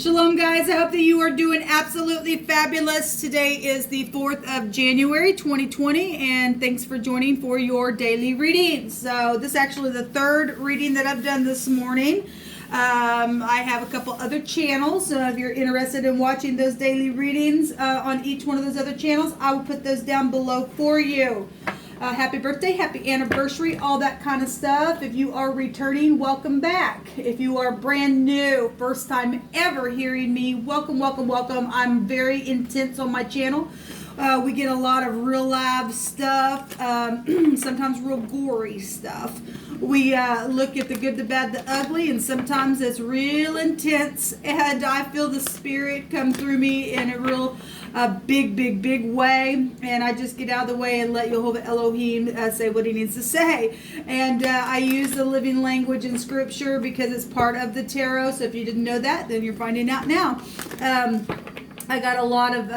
Shalom, guys. I hope that you are doing absolutely fabulous. Today is the 4th of January, 2020, and thanks for joining for your daily reading. So this is actually the third reading that I've done this morning. I have a couple other channels, so if you're interested in watching those daily readings on each one of those other channels, I will put those down below for you. Happy birthday, happy anniversary, all that kind of stuff. If you are returning, welcome back. If you are brand new, first time ever hearing me, welcome, welcome, welcome. I'm very intense on my channel. We get a lot of real live stuff, sometimes real gory stuff. We look at the good, the bad, the ugly, and sometimes it's real intense, and I feel the spirit come through me in a real big way, and I just get out of the way and let Yehovah Elohim say what he needs to say. And I use the living language in scripture because it's part of the tarot, so if you didn't know that, then you're finding out now. I got a lot of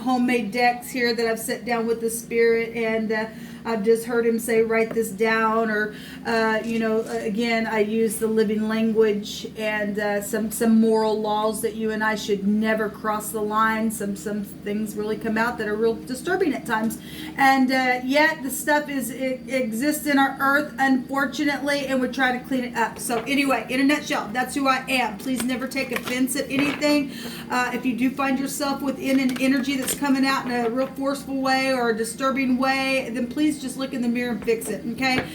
homemade decks here that I've set down with the spirit, and I've just heard him say, write this down, or again, I use the living language and some moral laws that you and I should never cross the line. Some things really come out that are real disturbing at times, and yet the stuff it exists in our earth, unfortunately, and we're trying to clean it up. So anyway, in a nutshell, that's who I am. Please never take offense at anything. If you do find yourself within an energy that's coming out in a real forceful way or a disturbing way, then please just look in the mirror and fix it, okay?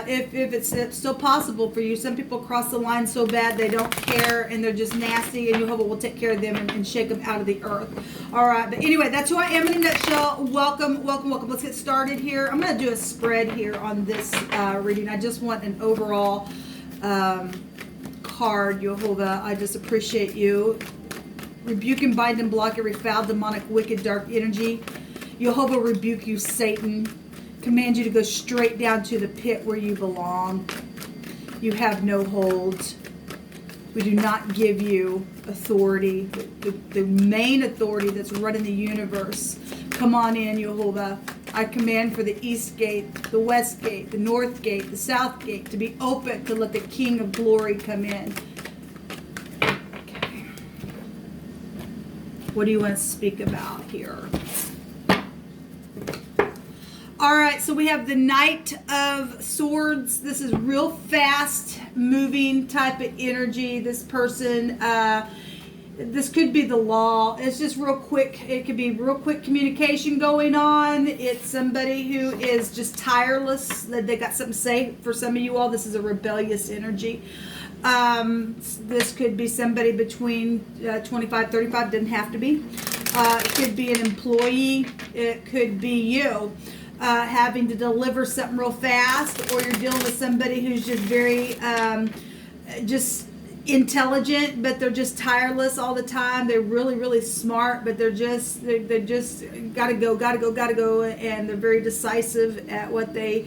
If it's still possible for you. Some people cross the line so bad they don't care and they're just nasty, and Jehovah will take care of them and shake them out of the earth. All right, but anyway, that's who I am in a nutshell. Welcome, welcome, welcome. Let's get started here. I'm going to do a spread here on this reading. I just want an overall card, Jehovah. I just appreciate you. Rebuke and bind and block every foul, demonic, wicked, dark energy. Jehovah rebuke you, Satan. Command you to go straight down to the pit where you belong. You have no hold. We do not give you authority, the main authority that's running the universe. Come on in, Jehovah. I command for the east gate, the west gate, the north gate, the south gate to be open to let the King of Glory come in. Okay. What do you want to speak about here? All right, so we have the Knight of Swords. This is real fast moving type of energy. This person, this could be the law. It's just real quick. It could be real quick communication going on. It's somebody who is just tireless. They got something to say. For some of you all, this is a rebellious energy. This could be somebody between 25, 35, doesn't have to be. It could be an employee. It could be you. Having to deliver something real fast, or you're dealing with somebody who's just very just intelligent, but they're just tireless all the time. They're really smart, but they're just gotta go, and they're very decisive at what they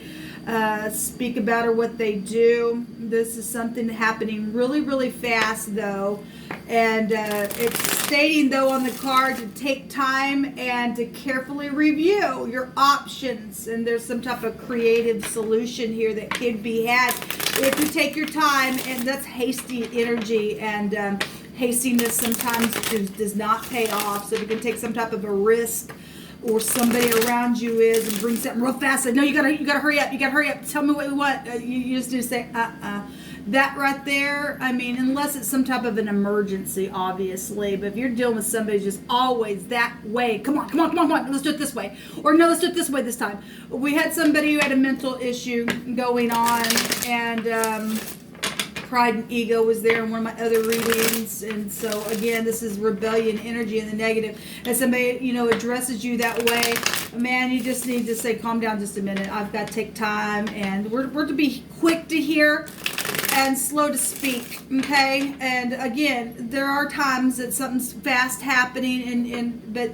speak about or what they do. This is something happening really fast though, and it's stating though on the card to take time and to carefully review your options, and there's some type of creative solution here that could be had if you take your time. And that's hasty energy, and hastiness sometimes does not pay off. So if you can take some type of a risk, or somebody around you is, and bring something real fast, say, no, you gotta hurry up, tell me what you want. You just need to say, that right there, I mean, unless it's some type of an emergency, obviously, but if you're dealing with somebody who's just always that way, come on, let's do it this way, or no, let's do it this way this time. We had somebody who had a mental issue going on, and pride and ego was there in one of my other readings. And so again, this is rebellion energy in the negative. And somebody addresses you that way, man, you just need to say, calm down just a minute, I've got to take time. And we're to be quick to hear and slow to speak, okay? And again, there are times that something's fast happening, but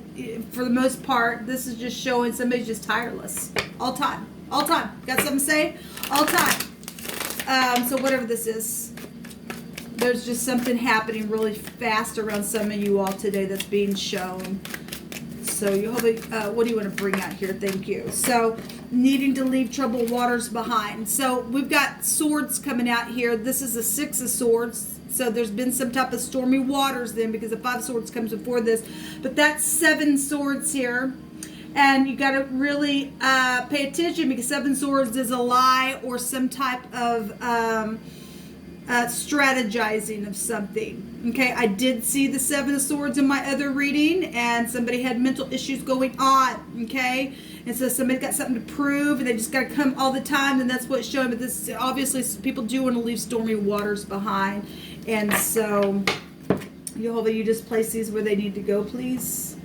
for the most part, this is just showing somebody's just tireless all time. Got something to say? All time. So whatever this is, there's just something happening really fast around some of you all today that's being shown. So what do you want to bring out here? Thank you. So needing to leave troubled waters behind. So we've got swords coming out here. This is the Six of Swords. So there's been some type of stormy waters then, because the 5 of Swords comes before this. But that's 7 swords here. And you got to really pay attention, because 7 swords is a lie or some type of strategizing of something. Okay, I did see the 7 of Swords in my other reading, and somebody had mental issues going on. Okay, and so somebody's got something to prove, and they just got to come all the time, and that's what's showing. But this, obviously, people do want to leave stormy waters behind, and so Jehovah, you just place these where they need to go, please.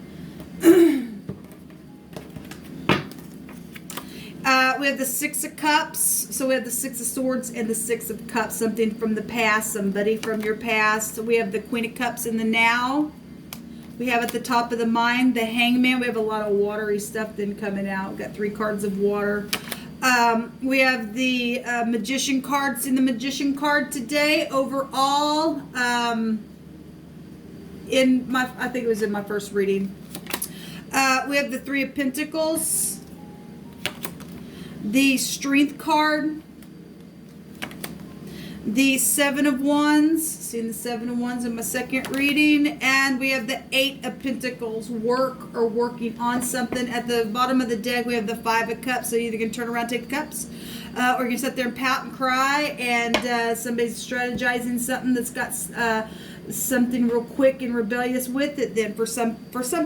We have the 6 of Cups. So we have the 6 of Swords and the 6 of Cups. Something from the past, somebody from your past. So we have the Queen of Cups in the now. We have at the top of the mind the Hangman. We have a lot of watery stuff then coming out. We've got 3 cards of water. We have the Magician cards in the Magician card today. Overall, I think it was in my first reading. We have the 3 of Pentacles. The Strength card, the 7 of Wands, seeing the 7 of Wands in my second reading, and we have the 8 of Pentacles, work or working on something. At the bottom of the deck, we have the 5 of Cups, so you either can turn around and take the cups, or you can sit there and pout and cry, and somebody's strategizing something that's got something real quick and rebellious with it. Then for some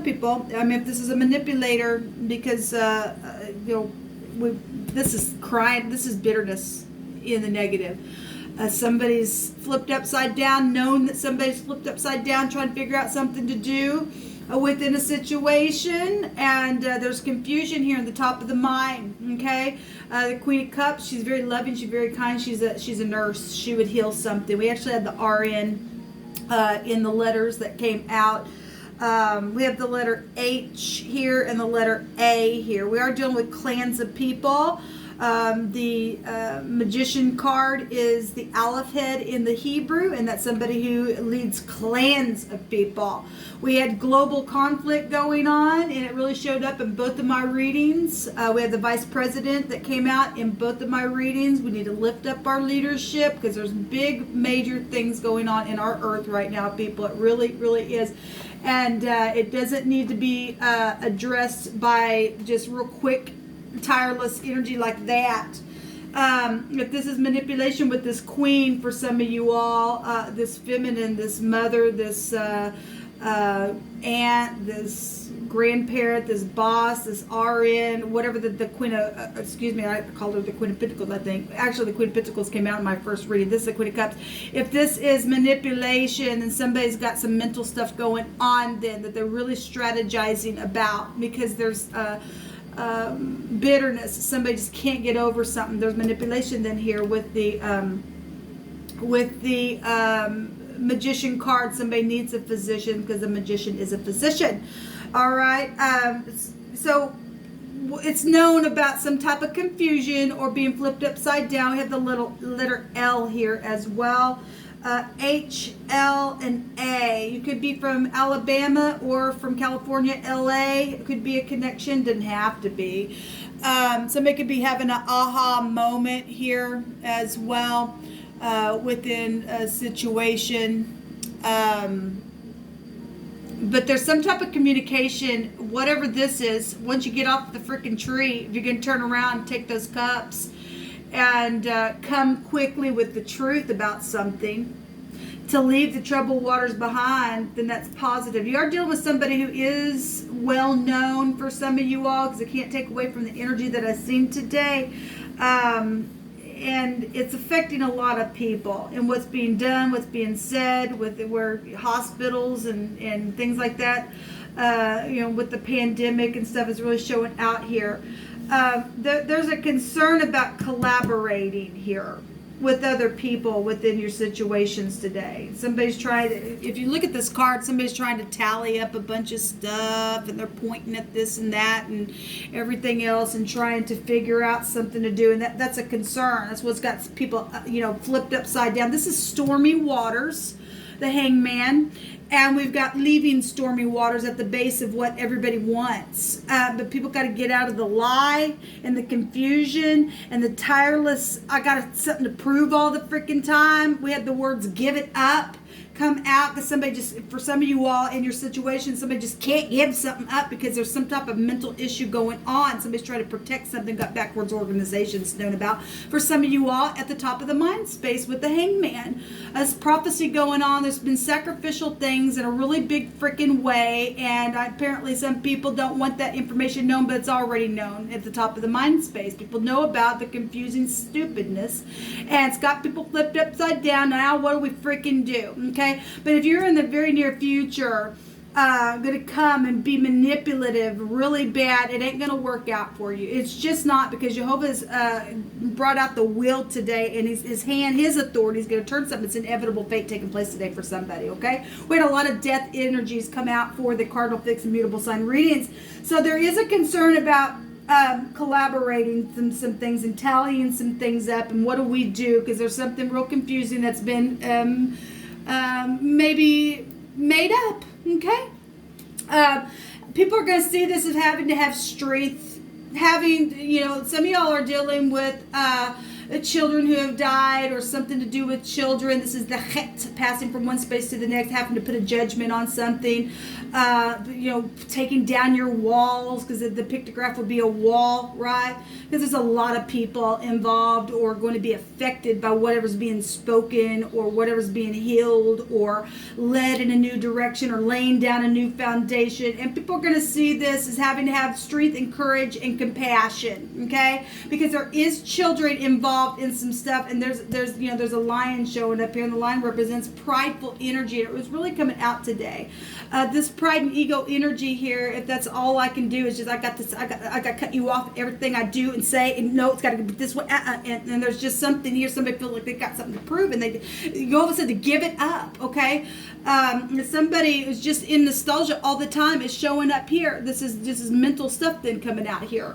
people, I mean, if this is a manipulator, because this is crying, this is bitterness in the negative. Somebody's flipped upside down, known that somebody's flipped upside down, trying to figure out something to do within a situation, and there's confusion here in the top of the mind. Okay, the Queen of Cups, she's very loving, she's very kind, she's a nurse. She would heal something. We actually had the RN in the letters that came out. We have the letter H here and the letter A here. We are dealing with clans of people. The Magician card is the Aleph head in the Hebrew, and that's somebody who leads clans of people. We had global conflict going on, and it really showed up in both of my readings. We had the Vice President that came out in both of my readings. We need to lift up our leadership, because there's big, major things going on in our earth right now, people. It really, really is. And it doesn't need to be addressed by just real quick, tireless energy like that. If this is manipulation with this Queen for some of you all, this feminine, this mother, this aunt, this grandparent, this boss, this RN, whatever the Queen of, excuse me, I called her the Queen of Pentacles, I think. Actually, the Queen of Pentacles came out in my first reading. This is the Queen of Cups. If this is manipulation and somebody's got some mental stuff going on, then that they're really strategizing about, because there's bitterness, somebody just can't get over something. There's manipulation then here with the Magician card. Somebody needs a physician, because the Magician is a physician. All right, so it's known about some type of confusion or being flipped upside down. We have the little letter L here as well. H, L, and A. You could be from Alabama or from California, LA. It could be a connection, doesn't have to be. Somebody could be having an aha moment here as well within a situation. But there's some type of communication, whatever this is. Once you get off the freaking tree, if you're going to turn around and take those cups and come quickly with the truth about something, to leave the troubled waters behind, then that's positive. You are dealing with somebody who is well known for some of you all, because I can't take away from the energy that I've seen today. And it's affecting a lot of people, and what's being done, what's being said, with where hospitals and things like that, with the pandemic and stuff is really showing out here. There's a concern about collaborating here with other people within your situations today. Somebody's trying to, if you look at this card, somebody's trying to tally up a bunch of stuff, and they're pointing at this and that and everything else and trying to figure out something to do, and that's a concern. That's what's got people flipped upside down. This is stormy waters. the Hangman. And we've got leaving stormy waters at the base of what everybody wants. But people got to get out of the lie and the confusion and the tireless, I got something to prove all the freaking time. We had the words give it up come out because somebody just, for some of you all in your situation, somebody just can't give something up because there's some type of mental issue going on. Somebody's trying to protect something, got backwards organizations known about. For some of you all at the top of the mind space with the Hangman. There's prophecy going on. There's been sacrificial things in a really big freaking way, and apparently some people don't want that information known, but it's already known at the top of the mind space. People know about the confusing stupidness, and it's got people flipped upside down. Now what do we freaking do? Okay, but if you're in the very near future going to come and be manipulative really bad, it ain't going to work out for you. It's just not, because Jehovah's brought out the will today, and his authority is going to turn something. It's inevitable fate taking place today for somebody, okay? We had a lot of death energies come out for the cardinal fixed and mutable sign readings. So there is a concern about collaborating some things and tallying some things up, and what do we do? Because there's something real confusing that's been maybe made up, okay? People are going to see this as having to have strength, having, some of y'all are dealing with children who have died or something to do with children. This is the het, passing from one space to the next, having to put a judgment on something, taking down your walls, because the pictograph would be a wall, right? Because there's a lot of people involved or going to be affected by whatever's being spoken or whatever's being healed or led in a new direction or laying down a new foundation. And people are going to see this as having to have strength and courage and compassion, okay? Because there is children involved in some stuff, and there's a lion showing up here, and the lion represents prideful energy, and it was really coming out today. This pride and ego energy here, if that's all I can do is just I got to cut you off everything I do and say, and no, it's got to be this way, and there's just something here. Somebody feels like they got something to prove, and you all of a sudden to give it up, okay? Somebody who's just in nostalgia all the time is showing up here. This is mental stuff then coming out here.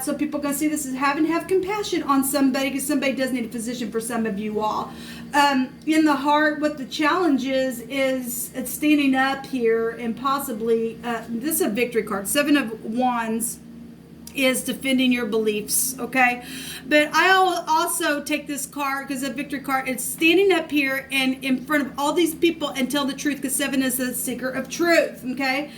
So people are going to see this as having to have compassion on somebody, because somebody does need a physician for some of you all. In the heart, what the challenge is it's standing up here and possibly, this is a victory card. 7 of Wands is defending your beliefs, okay? But I also take this card because a victory card, it's standing up here and in front of all these people and tell the truth, because 7 is the seeker of truth, okay?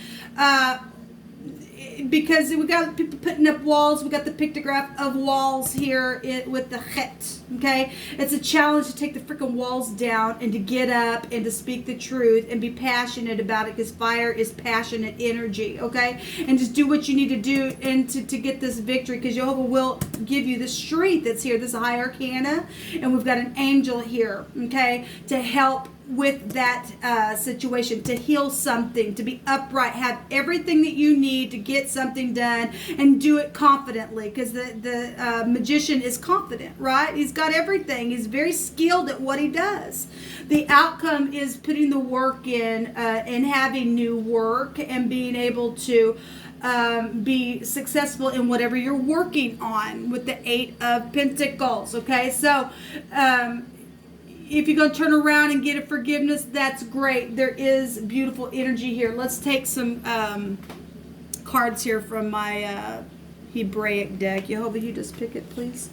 Because we got people putting up walls, we got the pictograph of walls here with the het, okay? It's a challenge to take the freaking walls down and to get up and to speak the truth and be passionate about it, because fire is passionate energy, okay? And just do what you need to do and to get this victory, because Jehovah will give you the strength that's here. This is a high arcana, and we've got an angel here, okay, to help with that situation, to heal something, to be upright, have everything that you need to get something done, and do it confidently, because the magician is confident, right? He's got everything. He's very skilled at what he does. The outcome is putting the work in and having new work and being able to be successful in whatever you're working on with the 8 of Pentacles, okay? So if you're going to turn around and get a forgiveness, that's great. There is beautiful energy here. Let's take some cards here from my Hebraic deck. Jehovah, you just pick it, please.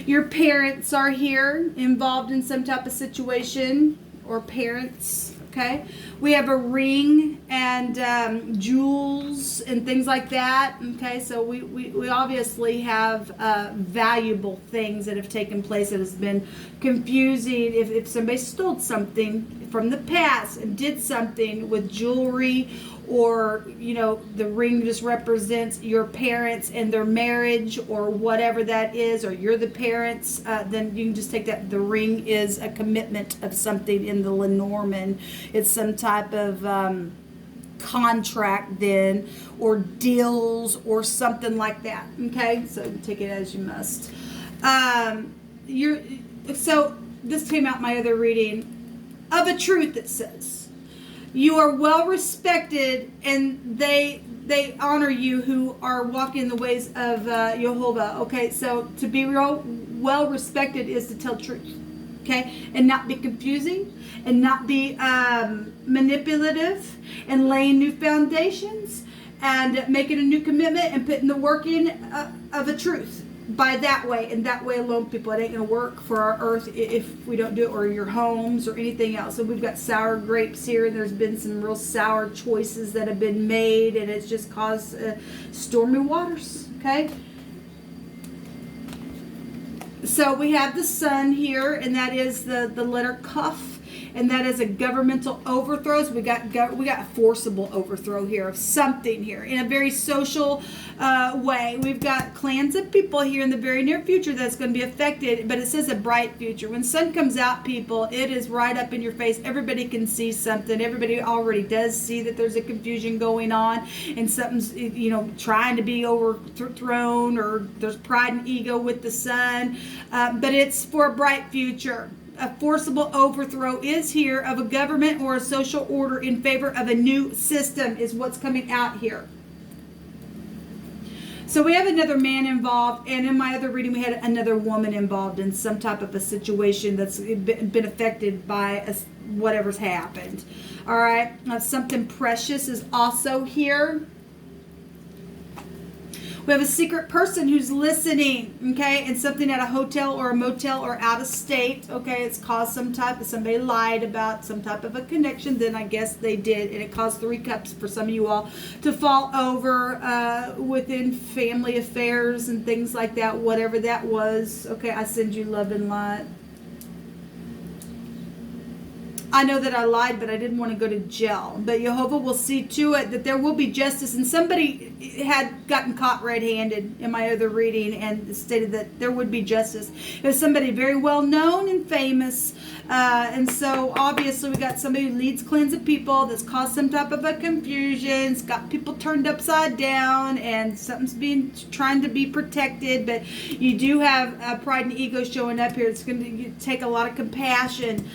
Your parents are here, involved in some type of situation, or parents, okay? We have a ring and jewels and things like that, okay? So we obviously have valuable things that have taken place that has been confusing. If somebody stole something from the past and did something with jewelry, or the ring just represents your parents and their marriage or whatever that is, or you're the parents, then you can just take that. The ring is a commitment of something in the Lenormand. It's some type of contract then, or deals or something like that, okay? So take it as you must. So this came out my other reading of a truth that says, you are well respected, and they honor you who are walking the ways of Jehovah. Okay, so to be real well respected is to tell truth. okay? And not be confusing, and not be manipulative, and laying new foundations, and making a new commitment, and putting the work in of a truth. By that way, and that way alone, people, it ain't gonna work for our earth if we don't do it, or your homes or anything else. So we've got sour grapes here, and there's been some real sour choices that have been made, and it's just caused stormy waters, okay? So we have the sun here, and that is the letter Cuff, and that is a governmental overthrow. So we got forcible overthrow here of something here in a very social way. We've got clans of people here in the very near future that's going to be affected, but it says a bright future. When sun comes out, people, it is right up in your face. Everybody can see something. Everybody already does see that there's a confusion going on, and something's, you know, trying to be overthrown, or there's pride and ego with the sun, but it's for a bright future. A forcible overthrow is here of a government or a social order in favor of a new system is what's coming out here. So we have another man involved, and in my other reading we had another woman involved in some type of a situation that's been affected by whatever's happened. All right, something precious is also here. We have a secret person who's listening, okay, and something at a hotel or a motel or out of state, okay, it's caused somebody lied about some type of a connection, then I guess they did, and it caused 3 cups for some of you all to fall over within family affairs and things like that, whatever that was, okay, I send you love and light. I know that I lied, but I didn't want to go to jail. But Jehovah will see to it that there will be justice. And somebody had gotten caught red-handed in my other reading and stated that there would be justice. It was somebody very well known and famous. And so obviously we got somebody who leads clans of people that's caused some type of a confusion. It's got people turned upside down, and something's trying to be protected. But you do have pride and ego showing up here. It's going to take a lot of compassion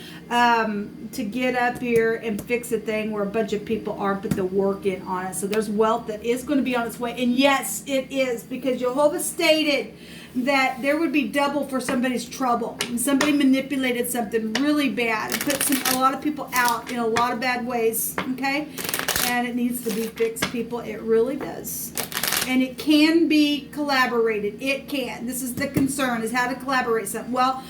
to get up here and fix a thing where a bunch of people aren't put the work in on it. So there's wealth that is going to be on its way. And yes, it is, because Jehovah stated that there would be double for somebody's trouble. And somebody manipulated something really bad and put a lot of people out in a lot of bad ways, okay? And it needs to be fixed, people. It really does. And it can be collaborated. It can. This is the concern, is how to collaborate something. Well,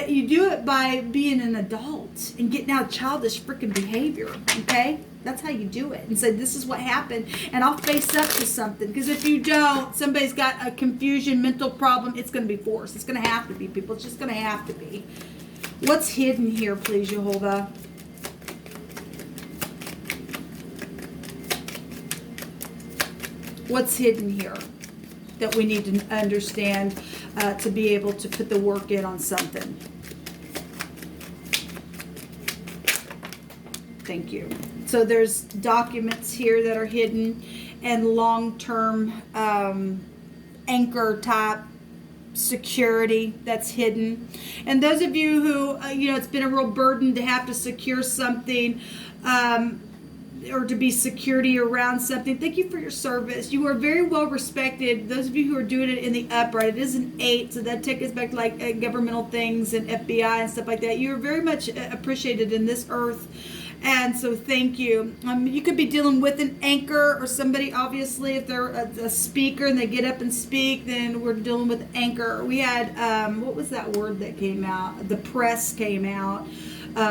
you do it by being an adult and getting out of childish freaking behavior, okay? That's how you do it. And say, this is what happened, and I'll face up to something. Because if you don't, somebody's got a confusion, mental problem, it's going to be forced. It's going to have to be, people. It's just going to have to be. What's hidden here, please, Jehovah? What's hidden here that we need to understand to be able to put the work in on something? Thank you. So there's documents here that are hidden, and long-term anchor type security that's hidden. And those of you who, it's been a real burden to have to secure something, or to be security around something. Thank you for your service. You are very well respected. Those of you who are doing it in the upright, it is an 8, so that takes us back to like governmental things and FBI and stuff like that. You are very much appreciated in this earth. And so thank you. You could be dealing with an anchor or somebody, obviously, if they're a speaker and they get up and speak, then we're dealing with anchor. We had, what was that word that came out? The press came out.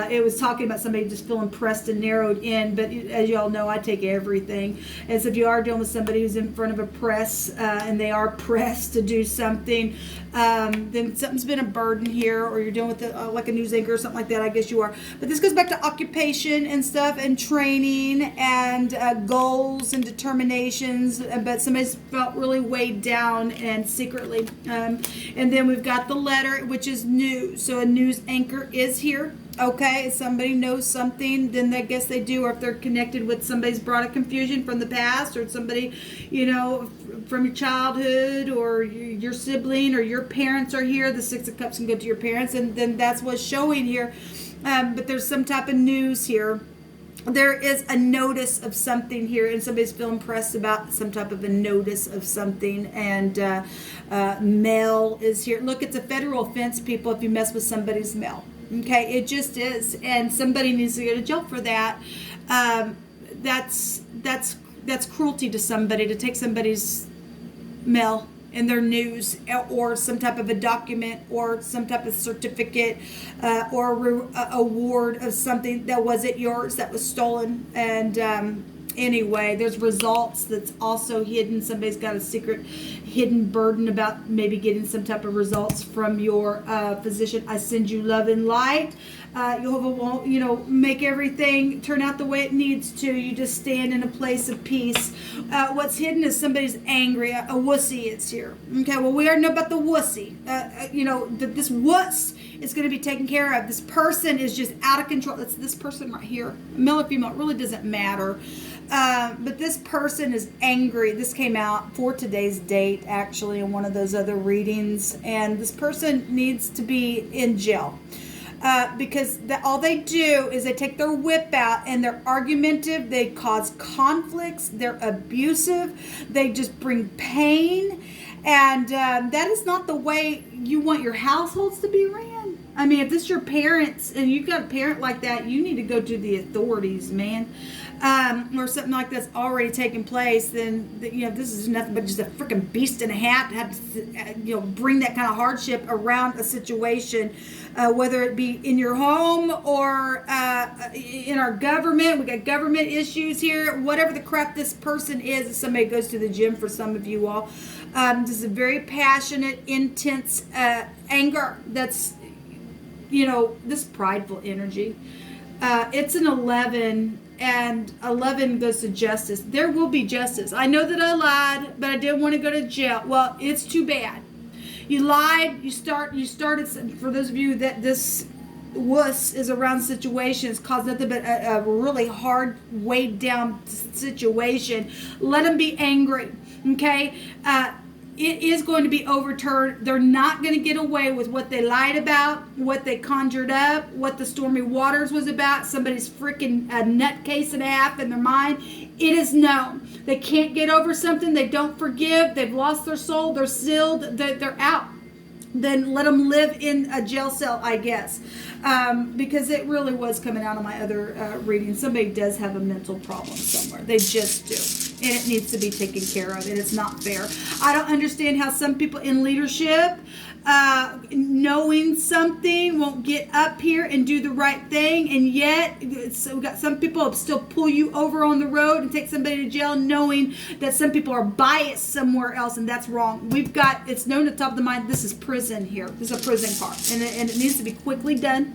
It was talking about somebody just feeling pressed and narrowed in, but as you all know, I take everything. As if you are dealing with somebody who's in front of a press and they are pressed to do something, then something's been a burden here, or you're dealing with like a news anchor or something like that, I guess you are. But this goes back to occupation and stuff, and training, and goals and determinations, but somebody's felt really weighed down and secretly. And then we've got the letter, which is news. So a news anchor is here. Okay, if somebody knows something, then I guess they do, or if they're connected with somebody's brought a confusion from the past, or somebody, from your childhood, or your sibling, or your parents are here. The 6 of Cups can go to your parents, and then that's what's showing here. But there's some type of news here. There is a notice of something here, and somebody's feeling pressed about some type of a notice of something, and mail is here. Look, it's a federal offense, people, if you mess with somebody's mail. Okay, it just is, and somebody needs to go to jail for that. That's cruelty to somebody, to take somebody's mail and their news, or some type of a document, or some type of certificate, or award of something that wasn't yours, that was stolen. And anyway, there's results that's also hidden. Somebody's got a secret hidden burden about maybe getting some type of results from your physician. I send you love and light. Jehovah won't, make everything turn out the way it needs to. You just stand in a place of peace. What's hidden is somebody's angry. A wussy is here. Okay, well, we already know about the wussy. This wuss is going to be taken care of. This person is just out of control. It's this person right here. Male or female, it really doesn't matter. But this person is angry. This came out for today's date, actually, in one of those other readings. And this person needs to be in jail. Because all they do is they take their whip out and they're argumentative. They cause conflicts. They're abusive. They just bring pain. And that is not the way you want your households to be ran. I mean, if this is your parents and you've got a parent like that, you need to go to the authorities, man. Or something like that's already taken place, then this is nothing but just a freaking beast in a hat to have to bring that kind of hardship around a situation, whether it be in your home or in our government. We got government issues here. Whatever the crap this person is, if somebody goes to the gym, for some of you all, this is a very passionate, intense anger. That's this prideful energy. It's an 11. And 11 goes to justice. There will be justice. I know that I lied, but I didn't want to go to jail. Well, it's too bad. You lied. You started. For those of you that this wuss is around situations, caused nothing but a really hard, weighed down situation. Let them be angry. Okay. It is going to be overturned. They're not going to get away with what they lied about, what they conjured up, what the stormy waters was about. Somebody's freaking nutcase and a half in their mind. It is known. They can't get over something. They don't forgive. They've lost their soul. They're sealed. They're out. Then let them live in a jail cell, I guess. Because it really was coming out of my other reading. Somebody does have a mental problem somewhere. They just do. And it needs to be taken care of. And it's not fair. I don't understand how some people in leadership, knowing something, won't get up here and do the right thing. And yet, so we got some people who still pull you over on the road and take somebody to jail, knowing that some people are biased somewhere else. And that's wrong. It's known at the top of the mind, this is prison here. This is a prison car. And it needs to be quickly done.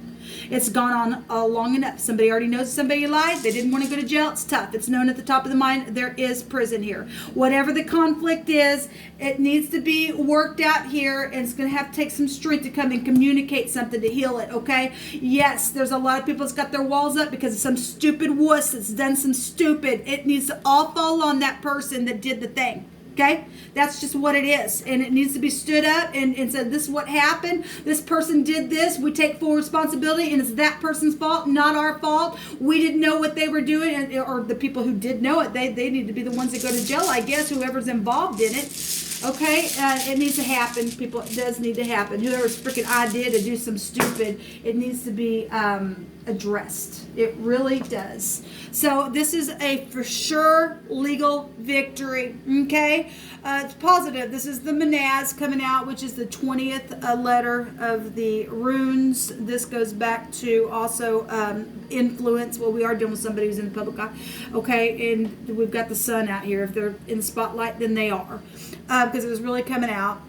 It's gone on long enough. Somebody already knows somebody lied. They didn't want to go to jail. It's tough. It's known at the top of the mind. There is prison here. Whatever the conflict is, it needs to be worked out here. And it's going to have to take some strength to come and communicate something to heal it. Okay? Yes, there's a lot of people that's got their walls up because of some stupid wuss that's done some stupid. It needs to all fall on that person that did the thing. Okay? That's just what it is. And it needs to be stood up and said, this is what happened. This person did this. We take full responsibility, and it's that person's fault, not our fault. We didn't know what they were doing, or the people who did know it, they need to be the ones that go to jail, I guess, whoever's involved in it. Okay? It needs to happen, people. It does need to happen. Whoever's freaking idea to do some stupid, it needs to be addressed. It really does. So this is a for sure legal victory. Okay? It's positive. This is the Manaz coming out, which is the 20th letter of the runes. This goes back to also influence. Well, we are dealing with somebody who's in the public eye. Okay? And we've got the sun out here. If they're in the spotlight, then they are. Because it was really coming out.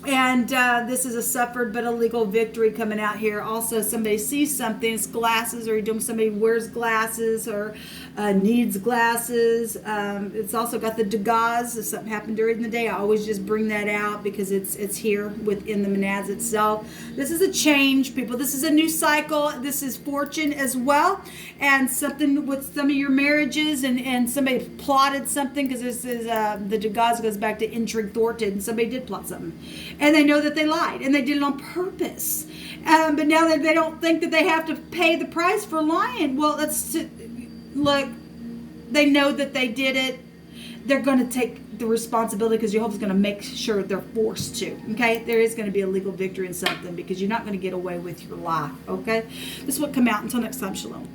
And this is a suffered but a legal victory coming out here. Also, somebody sees something, it's glasses, or you're doing somebody wears glasses or needs glasses. It's also got the Degas. If something happened during the day, I always just bring that out because it's here within the Manaz itself. This is a change, people. This is a new cycle. This is fortune as well. And something with some of your marriages, and somebody plotted something, because this is the Degas goes back to intrigue thwarted, and somebody did plot something. And they know that they lied, and they did it on purpose. But now that they don't think that they have to pay the price for lying. Well, look, they know that they did it. they're going to take the responsibility because Jehovah's going to make sure they're forced to. Okay, there is going to be a legal victory in something because you're not going to get away with your life. Okay, this will come out. Until next time, shalom.